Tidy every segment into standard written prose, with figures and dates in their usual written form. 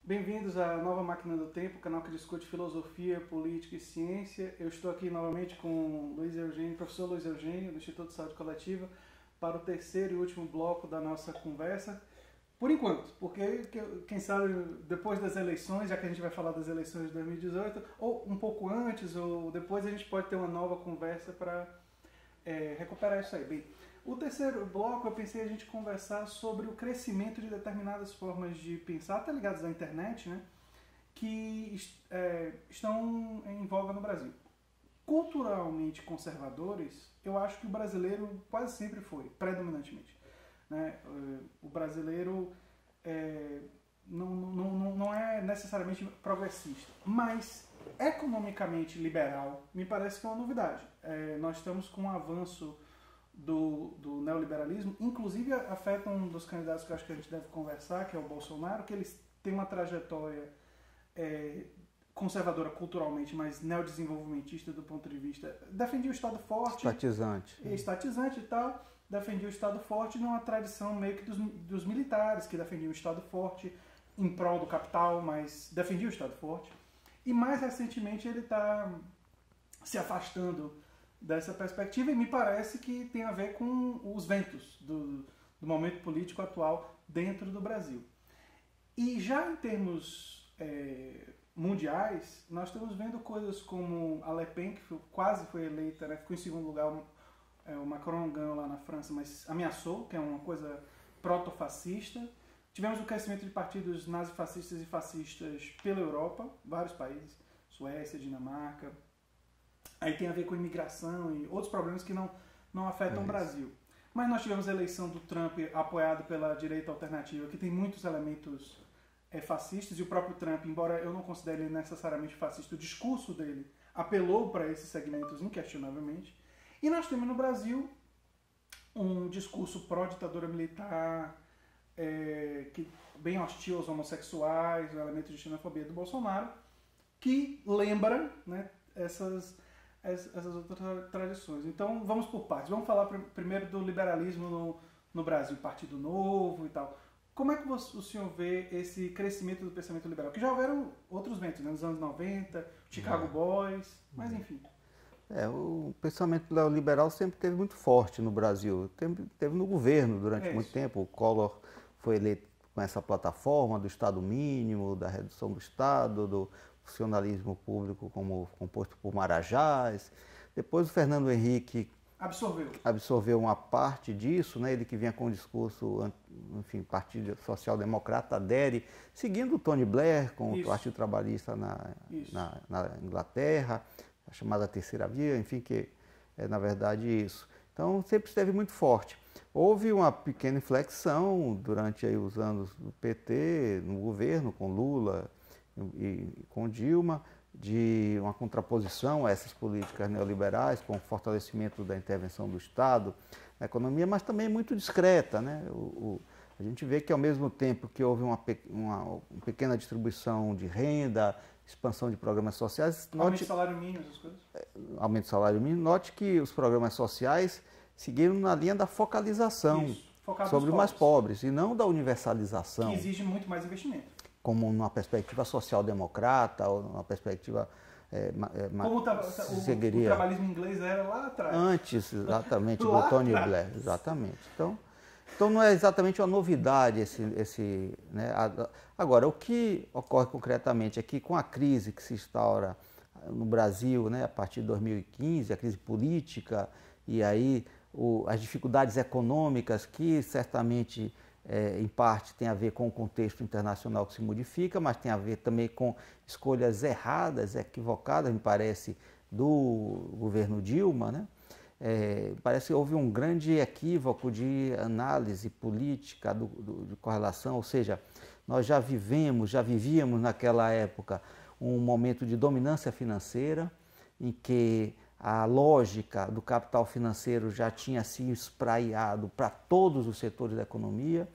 Bem-vindos à Nova Máquina do Tempo, canal que discute filosofia, política e ciência. Eu estou aqui novamente com Luiz Eugênio, professor Luiz Eugênio, do Instituto de Saúde Coletiva, para o terceiro e último bloco da nossa conversa. Por enquanto, porque quem sabe depois das eleições, já que a gente vai falar das eleições de 2018, ou um pouco antes, ou depois a gente pode ter uma nova conversa para recuperar isso aí. Bem, o terceiro bloco eu pensei a gente conversar sobre o crescimento de determinadas formas de pensar, até ligadas à internet, né, que estão em voga no Brasil. Culturalmente conservadores, eu acho que o brasileiro quase sempre foi, predominantemente. Né? O brasileiro não é necessariamente progressista, mas economicamente liberal me parece que é uma novidade. Nós estamos com um avanço do neoliberalismo, inclusive afeta um dos candidatos que eu acho que a gente deve conversar, que é o Bolsonaro, que eles têm uma trajetória conservadora culturalmente, mas neodesenvolvimentista do ponto de vista... Defendia o Estado forte... Estatizante e tal. Defendia o Estado forte numa tradição meio que dos militares, que defendiam o Estado forte em prol do capital, mas defendia o Estado forte. E mais recentemente ele está se afastando dessa perspectiva e me parece que tem a ver com os ventos do momento político atual dentro do Brasil. E já em termos mundiais, nós estamos vendo coisas como a Le Pen, que quase foi eleita, né, ficou em segundo lugar, o Macron ganhou lá na França, mas ameaçou, que é uma coisa proto-fascista. Tivemos o crescimento de partidos nazifascistas e fascistas pela Europa, vários países, Suécia, Dinamarca. Aí tem a ver com imigração e outros problemas que não afetam o Brasil. Mas nós tivemos a eleição do Trump apoiado pela direita alternativa, que tem muitos elementos fascistas, e o próprio Trump, embora eu não considere ele necessariamente fascista, o discurso dele apelou para esses segmentos inquestionavelmente. E nós temos no Brasil um discurso pró-ditadura militar, bem hostil aos homossexuais, o elemento de xenofobia do Bolsonaro, que lembra, né, essas outras tradições. Então vamos por partes. Vamos falar primeiro do liberalismo no Brasil, Partido Novo e tal. Como é que o senhor vê esse crescimento do pensamento liberal? Que já houveram outros ventos, né, nos anos 90, Chicago Boys, mas enfim. O pensamento liberal sempre teve muito forte no Brasil. Teve no governo durante muito tempo. O Collor foi eleito com essa plataforma do Estado mínimo, da redução do Estado, do funcionalismo público como composto por marajás. Depois o Fernando Henrique absorveu uma parte disso, né? Ele que vinha com um discurso, enfim, Partido Social Democrata adere, seguindo o Tony Blair com o Partido Trabalhista na Inglaterra, a chamada Terceira Via, enfim, que é na verdade isso. Então sempre esteve muito forte. Houve uma pequena inflexão durante aí os anos do PT, no governo, com Lula e com Dilma, de uma contraposição a essas políticas neoliberais, com o fortalecimento da intervenção do Estado na economia, mas também muito discreta, né? A gente vê que ao mesmo tempo que houve uma pequena distribuição de renda, expansão de programas sociais... Aumento do salário mínimo, essas coisas? Aumento do salário mínimo. Note que os programas sociais seguiram na linha da focalização sobre os mais pobres e não da universalização. Que exige muito mais investimento. Como numa perspectiva social-democrata ou numa perspectiva... Como o trabalhismo inglês era lá atrás. Antes, exatamente, do Tony Blair. Exatamente. Então não é exatamente uma novidade né? Agora, o que ocorre concretamente é que com a crise que se instaura no Brasil, né, a partir de 2015, a crise política e aí as dificuldades econômicas que certamente em parte tem a ver com o contexto internacional que se modifica, mas tem a ver também com escolhas erradas, equivocadas, me parece, do governo Dilma, né? Parece que houve um grande equívoco de análise política de correlação, ou seja, nós já vivíamos naquela época um momento de dominância financeira, em que a lógica do capital financeiro já tinha se espraiado para todos os setores da economia,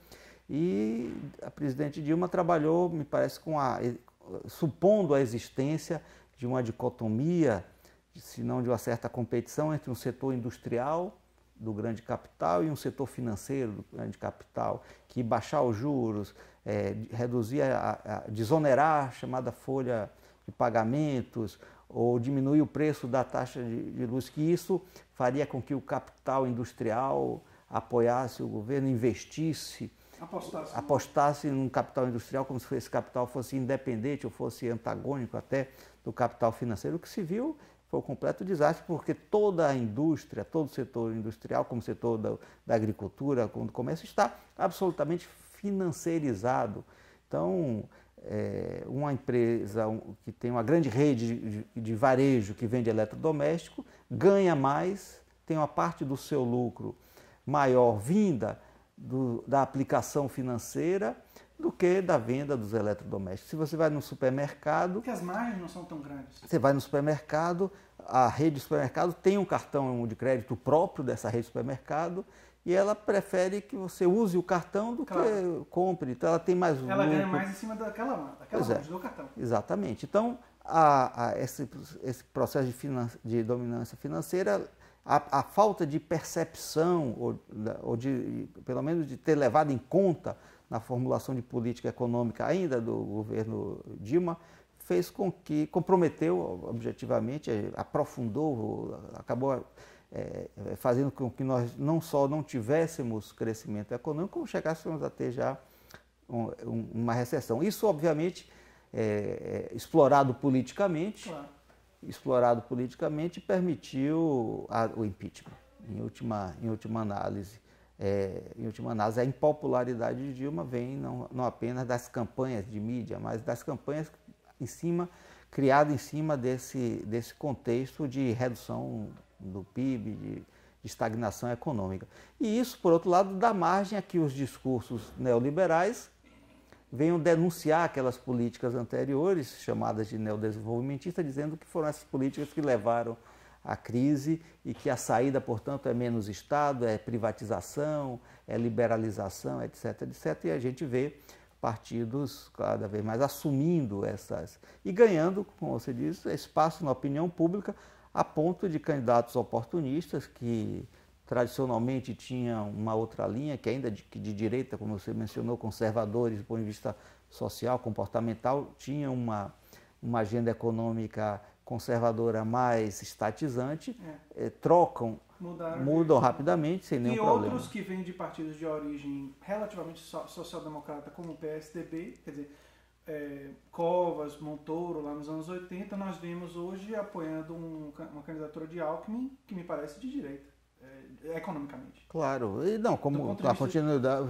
e a presidente Dilma trabalhou, me parece, supondo a existência de uma dicotomia, se não de uma certa competição entre um setor industrial do grande capital e um setor financeiro do grande capital, que baixar os juros, reduzir, desonerar a chamada folha de pagamentos, ou diminuir o preço da taxa de luz, que isso faria com que o capital industrial apoiasse o governo, investisse, apostasse num capital industrial como se esse capital fosse independente ou fosse antagônico até do capital financeiro. O que se viu foi um completo desastre, porque toda a indústria, todo o setor industrial, como o setor da agricultura, como do comércio, está absolutamente financeirizado. Então, uma empresa que tem uma grande rede de varejo que vende eletrodoméstico ganha mais, tem uma parte do seu lucro maior vinda da aplicação financeira do que da venda dos eletrodomésticos. Se você vai no supermercado... Porque as margens não são tão grandes. Você vai no supermercado, a rede de supermercado tem um cartão de crédito próprio dessa rede de supermercado e ela prefere que você use o cartão do que compre. Então ela tem mais lucro. Ela ganha mais em cima daquela margem do cartão. Exatamente. Então, esse processo de dominância financeira, a falta de percepção, ou pelo menos de ter levado em conta na formulação de política econômica ainda do governo Dilma, fez com que comprometeu objetivamente, aprofundou, acabou fazendo com que nós não só não tivéssemos crescimento econômico, como chegássemos a ter já uma recessão. Isso, obviamente, explorado politicamente, permitiu o impeachment, em última análise. Em última análise, a impopularidade de Dilma vem não apenas das campanhas de mídia, mas das campanhas criadas em cima desse contexto de redução do PIB, de estagnação econômica. E isso, por outro lado, dá margem a que os discursos neoliberais venham denunciar aquelas políticas anteriores, chamadas de neodesenvolvimentistas, dizendo que foram essas políticas que levaram à crise e que a saída, portanto, é menos Estado, é privatização, é liberalização, etc, etc. E a gente vê partidos cada vez mais assumindo e ganhando, como você diz, espaço na opinião pública, a ponto de candidatos oportunistas que tradicionalmente tinham uma outra linha, que ainda de direita, como você mencionou, conservadores do ponto de vista social, comportamental, tinham uma agenda econômica conservadora mais estatizante, mudam rapidamente, sem nenhum problema. E outros que vêm de partidos de origem relativamente social-democrata, como o PSDB, quer dizer, Covas, Montoro, lá nos anos 80, nós vemos hoje apoiando uma candidatura de Alckmin, que me parece de direita, economicamente. Claro, e não, como a continuidade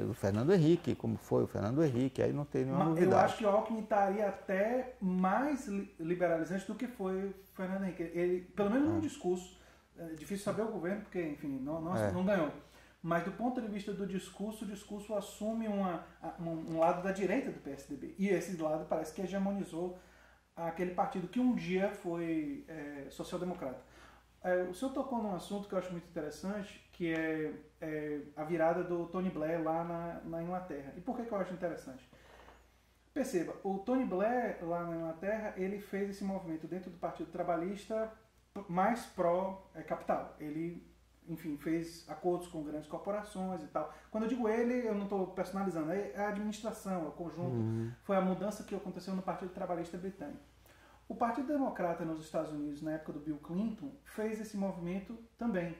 o Fernando Henrique, como foi o Fernando Henrique, aí não tem nenhuma novidade. Eu acho que o Alckmin estaria até mais liberalizante do que foi o Fernando Henrique. Ele, pelo menos no discurso, é difícil saber o governo, porque, enfim, não ganhou. Mas do ponto de vista do discurso, o discurso assume um lado da direita do PSDB. E esse lado parece que hegemonizou aquele partido que um dia foi social-democrata. O senhor tocou num assunto que eu acho muito interessante, que é a virada do Tony Blair lá na Inglaterra. E por que eu acho interessante? Perceba, o Tony Blair lá na Inglaterra, ele fez esse movimento dentro do Partido Trabalhista mais pró-capital. Ele, enfim, fez acordos com grandes corporações e tal. Quando eu digo ele, eu não estou personalizando, é a administração, é o conjunto. Foi a mudança que aconteceu no Partido Trabalhista Britânico. O Partido Democrata nos Estados Unidos, na época do Bill Clinton, fez esse movimento também.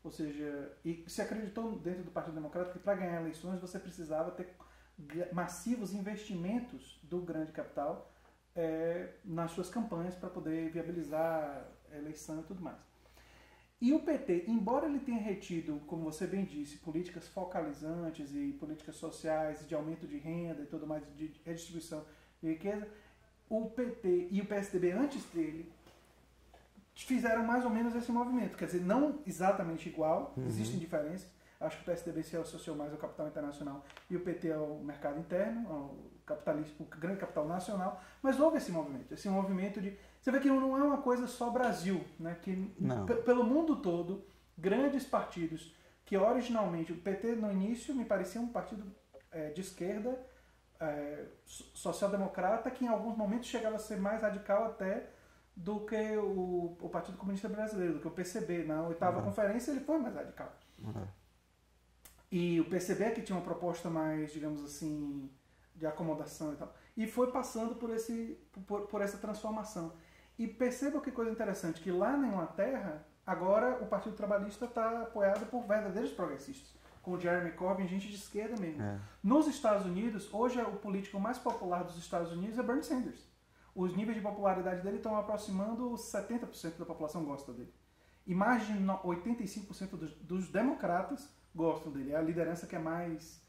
Ou seja, e se acreditou dentro do Partido Democrata que para ganhar eleições você precisava ter massivos investimentos do grande capital nas suas campanhas para poder viabilizar a eleição e tudo mais. E o PT, embora ele tenha retido, como você bem disse, políticas focalizantes e políticas sociais de aumento de renda e tudo mais, de redistribuição de riqueza, o PT e o PSDB antes dele fizeram mais ou menos esse movimento. Quer dizer, não exatamente igual, existem diferenças. Acho que o PSDB se associou mais ao capital internacional e o PT ao mercado interno, ao capitalismo, o grande capital nacional, mas houve esse movimento de... Você vê que não é uma coisa só Brasil, né? Que pelo mundo todo, grandes partidos que originalmente, o PT no início me parecia um partido de esquerda, social-democrata, que em alguns momentos chegava a ser mais radical até do que o Partido Comunista Brasileiro, do que o PCB. Na 8ª conferência ele foi mais radical. E o PCB é que tinha uma proposta mais, digamos assim, de acomodação e tal. E foi passando por essa transformação. E perceba que coisa interessante, que lá na Inglaterra, agora o Partido Trabalhista está apoiado por verdadeiros progressistas, com o Jeremy Corbyn, gente de esquerda mesmo. Nos Estados Unidos, hoje o político mais popular dos Estados Unidos é Bernie Sanders. Os níveis de popularidade dele estão aproximando 70% da população gosta dele. E mais de 85% dos democratas gostam dele. É a liderança que é mais,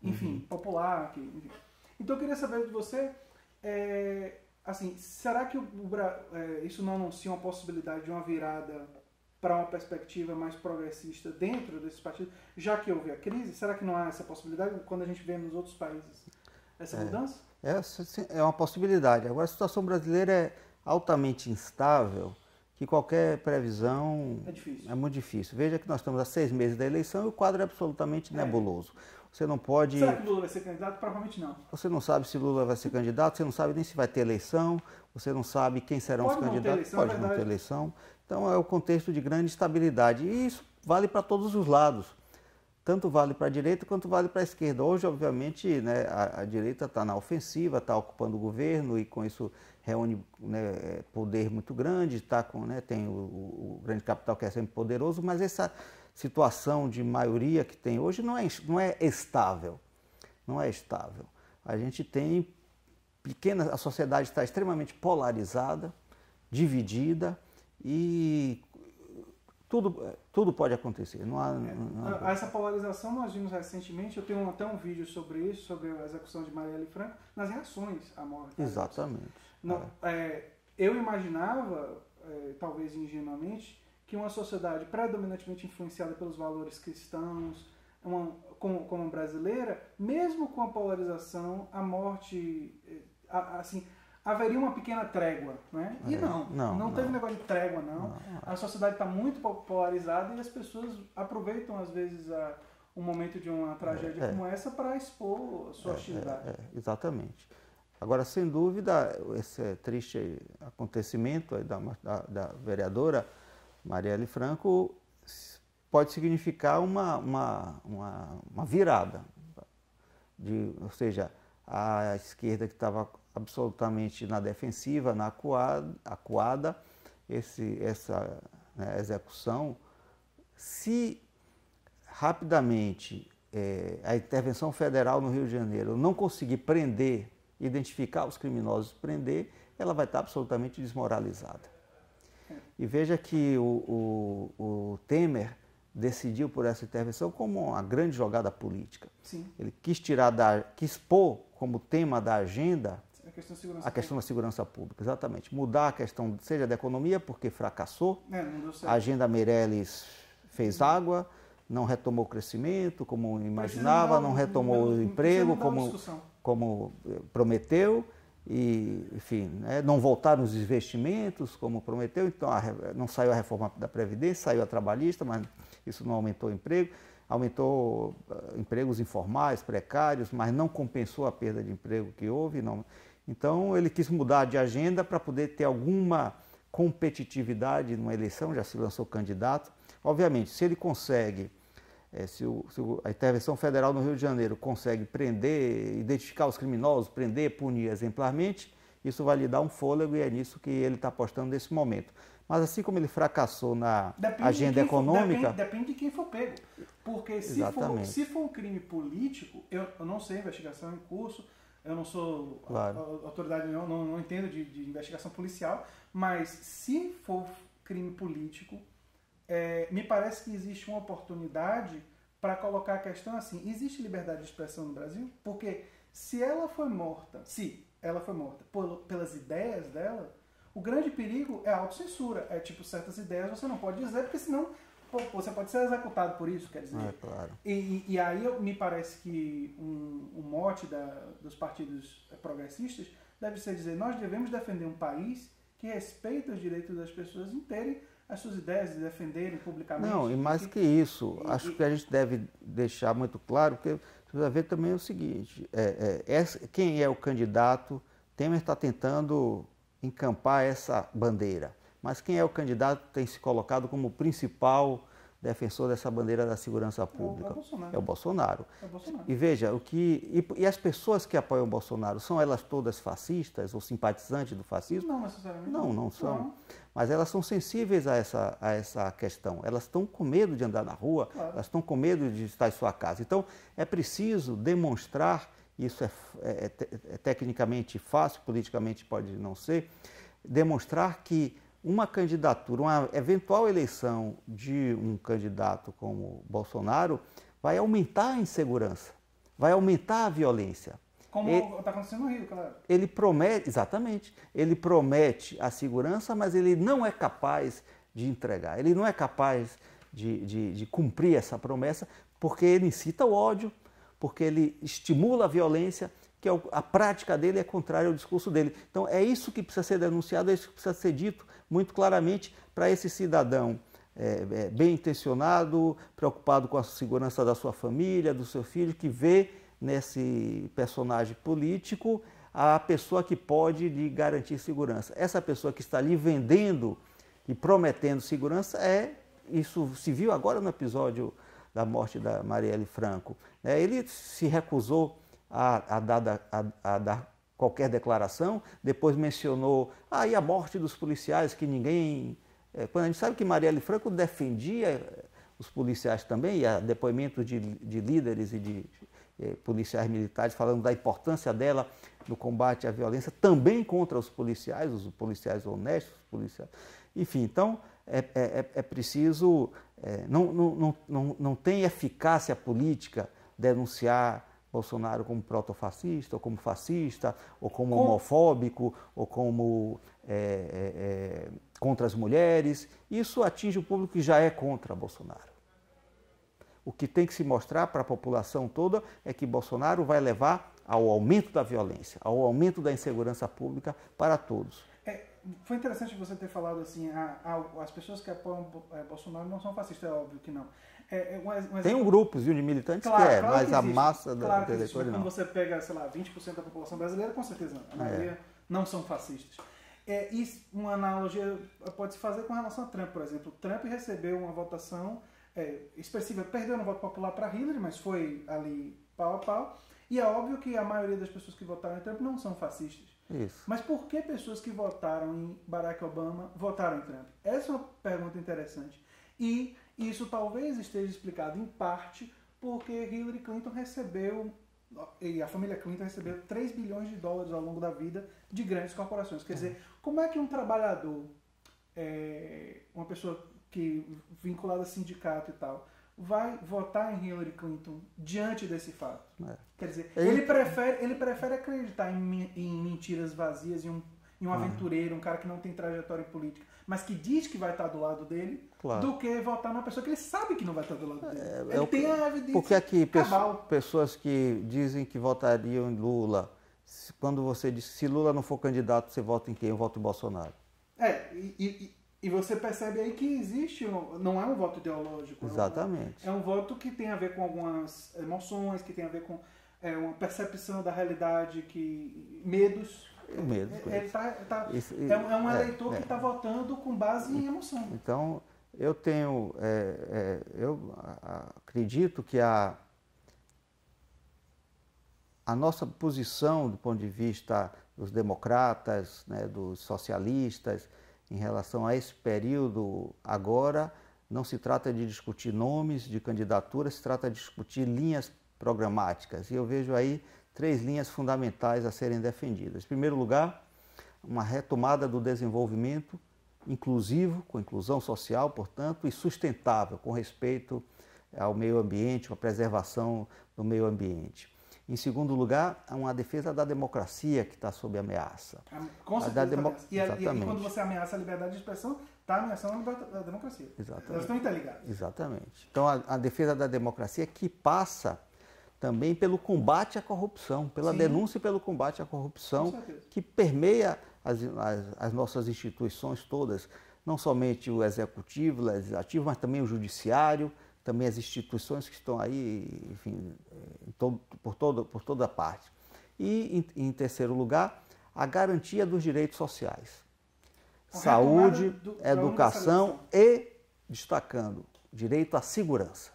enfim, popular. Enfim. Então eu queria saber de você, assim, será que isso não anuncia uma possibilidade de uma virada para uma perspectiva mais progressista dentro desses partidos, já que houve a crise? Será que não há essa possibilidade quando a gente vê nos outros países essa mudança? É uma possibilidade. Agora, a situação brasileira é altamente instável, que qualquer previsão é muito difícil. Veja que nós estamos a 6 meses da eleição e o quadro é absolutamente nebuloso. Você não pode... Será que Lula vai ser candidato? Provavelmente não. Você não sabe se Lula vai ser candidato, você não sabe nem se vai ter eleição, você não sabe quem serão os candidatos. Pode não ter eleição. Então é o contexto de grande instabilidade. E isso vale para todos os lados. Tanto vale para a direita quanto vale para a esquerda. Hoje, obviamente, né, a direita está na ofensiva, está ocupando o governo e com isso reúne, né, poder muito grande, tem o grande capital que é sempre poderoso, mas essa situação de maioria que tem hoje não é estável. Não é estável. A gente tem a sociedade está extremamente polarizada, dividida e tudo pode acontecer. Essa polarização nós vimos recentemente, eu tenho até um vídeo sobre isso, sobre a execução de Marielle Franco, nas reações à morte. Exatamente. Eu imaginava, talvez ingenuamente, que uma sociedade predominantemente influenciada pelos valores cristãos, como brasileira, mesmo com a polarização, a morte, assim, haveria uma pequena trégua, né? E não teve negócio de trégua, não. A sociedade está muito polarizada e as pessoas aproveitam, às vezes, um momento de uma tragédia como essa para expor a sua hostilidade. Exatamente. Agora, sem dúvida, esse triste acontecimento aí da vereadora Marielle Franco pode significar uma virada. Ou seja, a esquerda que estava absolutamente na defensiva, acuada, essa execução, se rapidamente a intervenção federal no Rio de Janeiro não conseguir identificar os criminosos, ela vai estar absolutamente desmoralizada. E veja que o Temer decidiu por essa intervenção como uma grande jogada política. Sim. Ele quis pôr como tema da agenda a questão da segurança pública, exatamente. Mudar a questão, seja da economia, porque fracassou, não deu certo. A agenda Meirelles fez água, não retomou o crescimento como imaginava, não retomou o emprego como prometeu, e, enfim, não voltaram os investimentos como prometeu, então não saiu a reforma da Previdência, saiu a trabalhista, mas isso não aumentou o emprego, aumentou empregos informais, precários, mas não compensou a perda de emprego que houve. Então ele quis mudar de agenda para poder ter alguma competitividade numa eleição, já se lançou candidato. Obviamente, se ele consegue, se a intervenção federal no Rio de Janeiro consegue identificar os criminosos, punir exemplarmente, isso vai lhe dar um fôlego e é nisso que ele está apostando nesse momento. Mas assim como ele fracassou na agenda econômica... Depende de quem for pego. Porque se for um crime político, eu não sei, investigação em curso, eu não sou autoridade, não entendo de investigação policial, mas se for crime político, me parece que existe uma oportunidade para colocar a questão assim, existe liberdade de expressão no Brasil? Porque se ela foi morta pelas ideias dela, o grande perigo é a autocensura. É tipo, certas ideias você não pode dizer, porque senão você pode ser executado por isso, quer dizer. Claro. E aí me parece que um mote dos partidos progressistas deve ser dizer, nós devemos defender um país que respeita os direitos das pessoas em terem as suas ideias e defenderem publicamente. Não, e mais que isso, acho que a gente deve deixar muito claro, porque você precisa ver também o seguinte, quem é o candidato, Temer está tentando encampar essa bandeira. Mas quem é o candidato que tem se colocado como principal defensor dessa bandeira da segurança pública? É o Bolsonaro. É o Bolsonaro. E veja, e as pessoas que apoiam o Bolsonaro, são elas todas fascistas ou simpatizantes do fascismo? Não necessariamente. Não são. Não. Mas elas são sensíveis a essa questão. Elas estão com medo de andar na rua, claro. Elas estão com medo de estar em sua casa. Então, é preciso demonstrar, isso é tecnicamente fácil, politicamente pode não ser, demonstrar que uma candidatura, uma eventual eleição de um candidato como Bolsonaro vai aumentar a insegurança, vai aumentar a violência. Como está acontecendo no Rio, claro. Ele promete, exatamente, ele promete a segurança, mas ele não é capaz de entregar, ele não é capaz de cumprir essa promessa, porque ele incita o ódio, porque ele estimula a violência, que a prática dele é contrária ao discurso dele. Então é isso que precisa ser denunciado, é isso que precisa ser dito muito claramente para esse cidadão bem intencionado, preocupado com a segurança da sua família, do seu filho, que vê nesse personagem político a pessoa que pode lhe garantir segurança. Essa pessoa que está lhe vendendo e prometendo segurança isso se viu agora no episódio da morte da Marielle Franco. Ele se recusou a dar qualquer declaração, depois mencionou a morte dos policiais, que ninguém... Quando a gente sabe que Marielle Franco defendia os policiais também, e há depoimentos de líderes e de policiais militares falando da importância dela no combate à violência, também contra os policiais honestos, os policiais... Enfim, então é preciso... Não tem eficácia política denunciar Bolsonaro como protofascista, ou como fascista, ou como homofóbico, ou como contra as mulheres. Isso atinge o público que já é contra Bolsonaro. O que tem que se mostrar para a população toda é que Bolsonaro vai levar ao aumento da violência, ao aumento da insegurança pública para todos. Foi interessante você ter falado assim, as pessoas que apoiam Bolsonaro não são fascistas, é óbvio que não. Tem um grupo de militantes claro, mas a massa da eleitores não. Quando você pega, sei lá, 20% da população brasileira, com certeza não. A maioria não são fascistas. E uma analogia pode se fazer com relação a Trump, por exemplo. Trump recebeu uma votação expressiva, perdeu no voto popular para Hillary, mas foi ali pau a pau. E é óbvio que a maioria das pessoas que votaram em Trump não são fascistas. Isso. Mas por que pessoas que votaram em Barack Obama votaram em Trump? Essa é uma pergunta interessante. E isso talvez esteja explicado em parte porque Hillary Clinton recebeu, e a família Clinton recebeu $3 bilhões ao longo da vida de grandes corporações. Quer dizer, como é que um trabalhador, uma pessoa que vinculada a sindicato e tal, vai votar em Hillary Clinton diante desse fato? Quer dizer, ele prefere acreditar em mentiras vazias, em um aventureiro, um cara que não tem trajetória política, mas que diz que vai estar do lado dele, do que votar numa pessoa que ele sabe que não vai estar do lado dele. Ele tem a evidência. Porque aqui, pessoas que dizem que votariam em Lula, quando você diz se Lula não for candidato, você vota em quem? Eu voto em Bolsonaro. E você percebe aí que existe, não é um voto ideológico. Exatamente. É um voto que tem a ver com algumas emoções, que tem a ver com uma percepção da realidade, medos. É um eleitor que está votando com base em emoção. Então, eu acredito que a nossa posição do ponto de vista dos democratas, dos socialistas, em relação a esse período agora, não se trata de discutir nomes de candidaturas, se trata de discutir linhas programáticas. E eu vejo aí 3 linhas fundamentais a serem defendidas. Em primeiro lugar, uma retomada do desenvolvimento inclusivo, com inclusão social, portanto, e sustentável, com respeito ao meio ambiente, com a preservação do meio ambiente. Em segundo lugar, uma defesa da democracia que está sob ameaça. Com certeza. E quando você ameaça a liberdade de expressão, está ameaçando a democracia. Exatamente. Elas estão interligadas. Exatamente. Então, a defesa da democracia que passa também pelo combate à corrupção, pela denúncia e pelo combate à corrupção, que permeia as nossas instituições todas, não somente o executivo, o legislativo, mas também o judiciário, também as instituições que estão aí, enfim, por toda parte. E, em terceiro lugar, a garantia dos direitos sociais. Saúde, educação e, destacando, direito à segurança.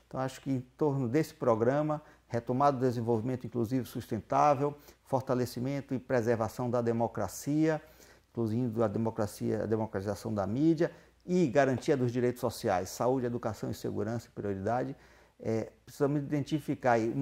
Então, acho que em torno desse programa, retomada do desenvolvimento inclusivo sustentável, fortalecimento e preservação da democracia, incluindo a democratização da mídia e garantia dos direitos sociais, saúde, educação e segurança e prioridade, precisamos identificar e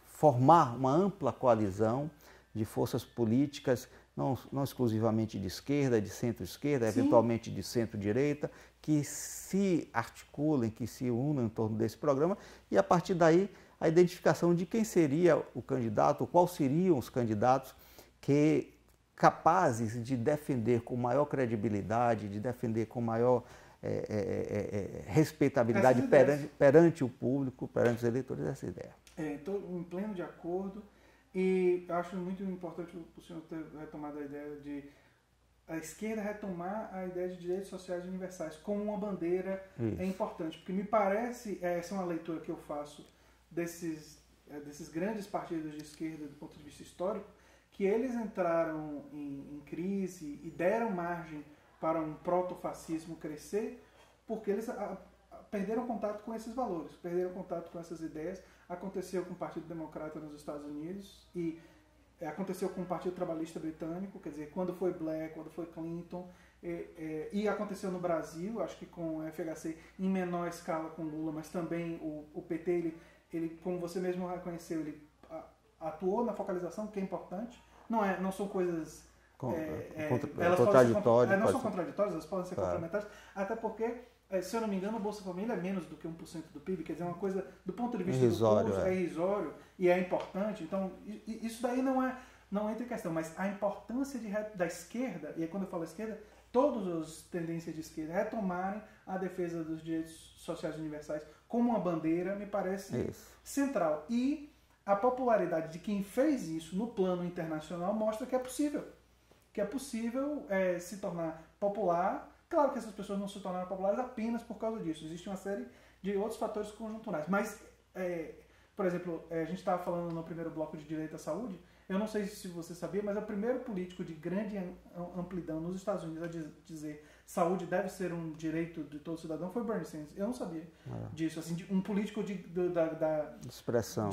formar uma ampla coalizão de forças políticas, não exclusivamente de esquerda, de centro-esquerda, eventualmente de centro-direita, que se articulem, que se unam em torno desse programa e, a partir daí, a identificação de quem seria o candidato, quais seriam os candidatos capazes de defender com maior credibilidade, de defender com maior respeitabilidade perante o público, perante os eleitores, essa ideia. Estou em pleno de acordo e acho muito importante o senhor ter retomado a ideia de a esquerda retomar a ideia de direitos sociais universais como uma bandeira. Isso. É importante, porque me parece, essa é uma leitura que eu faço desses grandes partidos de esquerda do ponto de vista histórico, que eles entraram em crise e deram margem para um protofascismo crescer, porque eles perderam contato com esses valores, perderam contato com essas ideias. Aconteceu com o Partido Democrata nos Estados Unidos e aconteceu com o Partido Trabalhista Britânico, quer dizer, quando foi Blair, quando foi Clinton, e aconteceu no Brasil, acho que com o FHC em menor escala com Lula, mas também o PT, ele, como você mesmo reconheceu, ele atuou na focalização, que é importante. Não são coisas elas contraditórias. Não são contraditórias, elas podem ser complementares, até porque, se eu não me engano, o Bolsa Família é menos do que 1% do PIB, quer dizer, uma coisa, do ponto de vista irrisório, do curso, é irrisório e é importante. Então, isso daí não entra em questão, mas a importância da esquerda, e aí quando eu falo esquerda, todas as tendências de esquerda retomarem a defesa dos direitos sociais universais como uma bandeira, me parece central. E a popularidade de quem fez isso no plano internacional mostra que é possível. Que é possível se tornar popular. Claro que essas pessoas não se tornaram populares apenas por causa disso. Existe uma série de outros fatores conjunturais. Mas, por exemplo, a gente estava falando no primeiro bloco de direito à saúde. Eu não sei se você sabia, mas o primeiro político de grande amplidão nos Estados Unidos a dizer saúde deve ser um direito de todo cidadão foi Bernie Sanders. Eu não sabia disso. Assim, um político de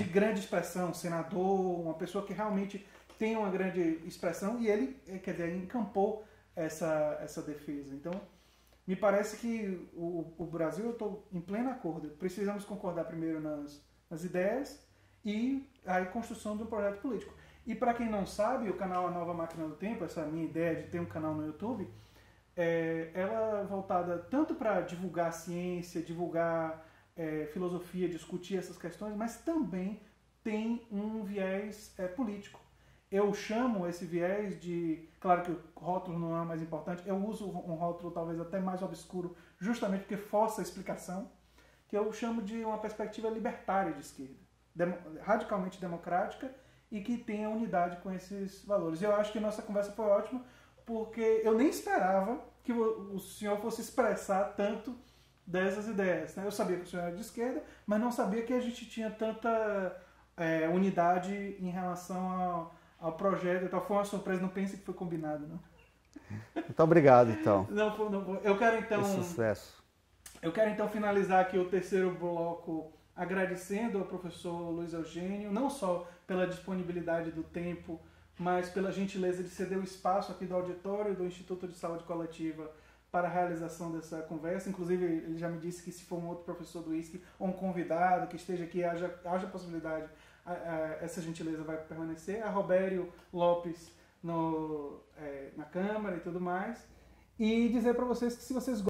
grande expressão, senador, uma pessoa que realmente tem uma grande expressão, e ele, quer dizer, encampou essa defesa. Então, me parece que o Brasil, eu estou em pleno acordo. Precisamos concordar primeiro nas ideias e a construção de um projeto político. E para quem não sabe, o canal A Nova Máquina do Tempo, essa minha ideia de ter um canal no YouTube, ela é voltada tanto para divulgar a ciência, divulgar filosofia, discutir essas questões, mas também tem um viés político. Eu chamo esse viés de... Claro que o rótulo não é o mais importante, eu uso um rótulo talvez até mais obscuro, justamente porque força a explicação, que eu chamo de uma perspectiva libertária de esquerda, radicalmente democrática e que tenha unidade com esses valores. Eu acho que nossa conversa foi ótima, porque eu nem esperava que o senhor fosse expressar tanto dessas ideias, né? Eu sabia que o senhor era de esquerda, mas não sabia que a gente tinha tanta unidade em relação ao projeto. Então foi uma surpresa, não pense que foi combinado, não. Muito obrigado, então. Não. Eu quero então... Sucesso. Eu quero então finalizar aqui o terceiro bloco agradecendo ao professor Luiz Eugênio, não só pela disponibilidade do tempo, mas pela gentileza de ceder o espaço aqui do auditório do Instituto de Saúde Coletiva para a realização dessa conversa. Inclusive, ele já me disse que se for um outro professor do ISC ou um convidado que esteja aqui, haja possibilidade, essa gentileza vai permanecer. A Robério Lopes na Câmara e tudo mais. E dizer para vocês que se vocês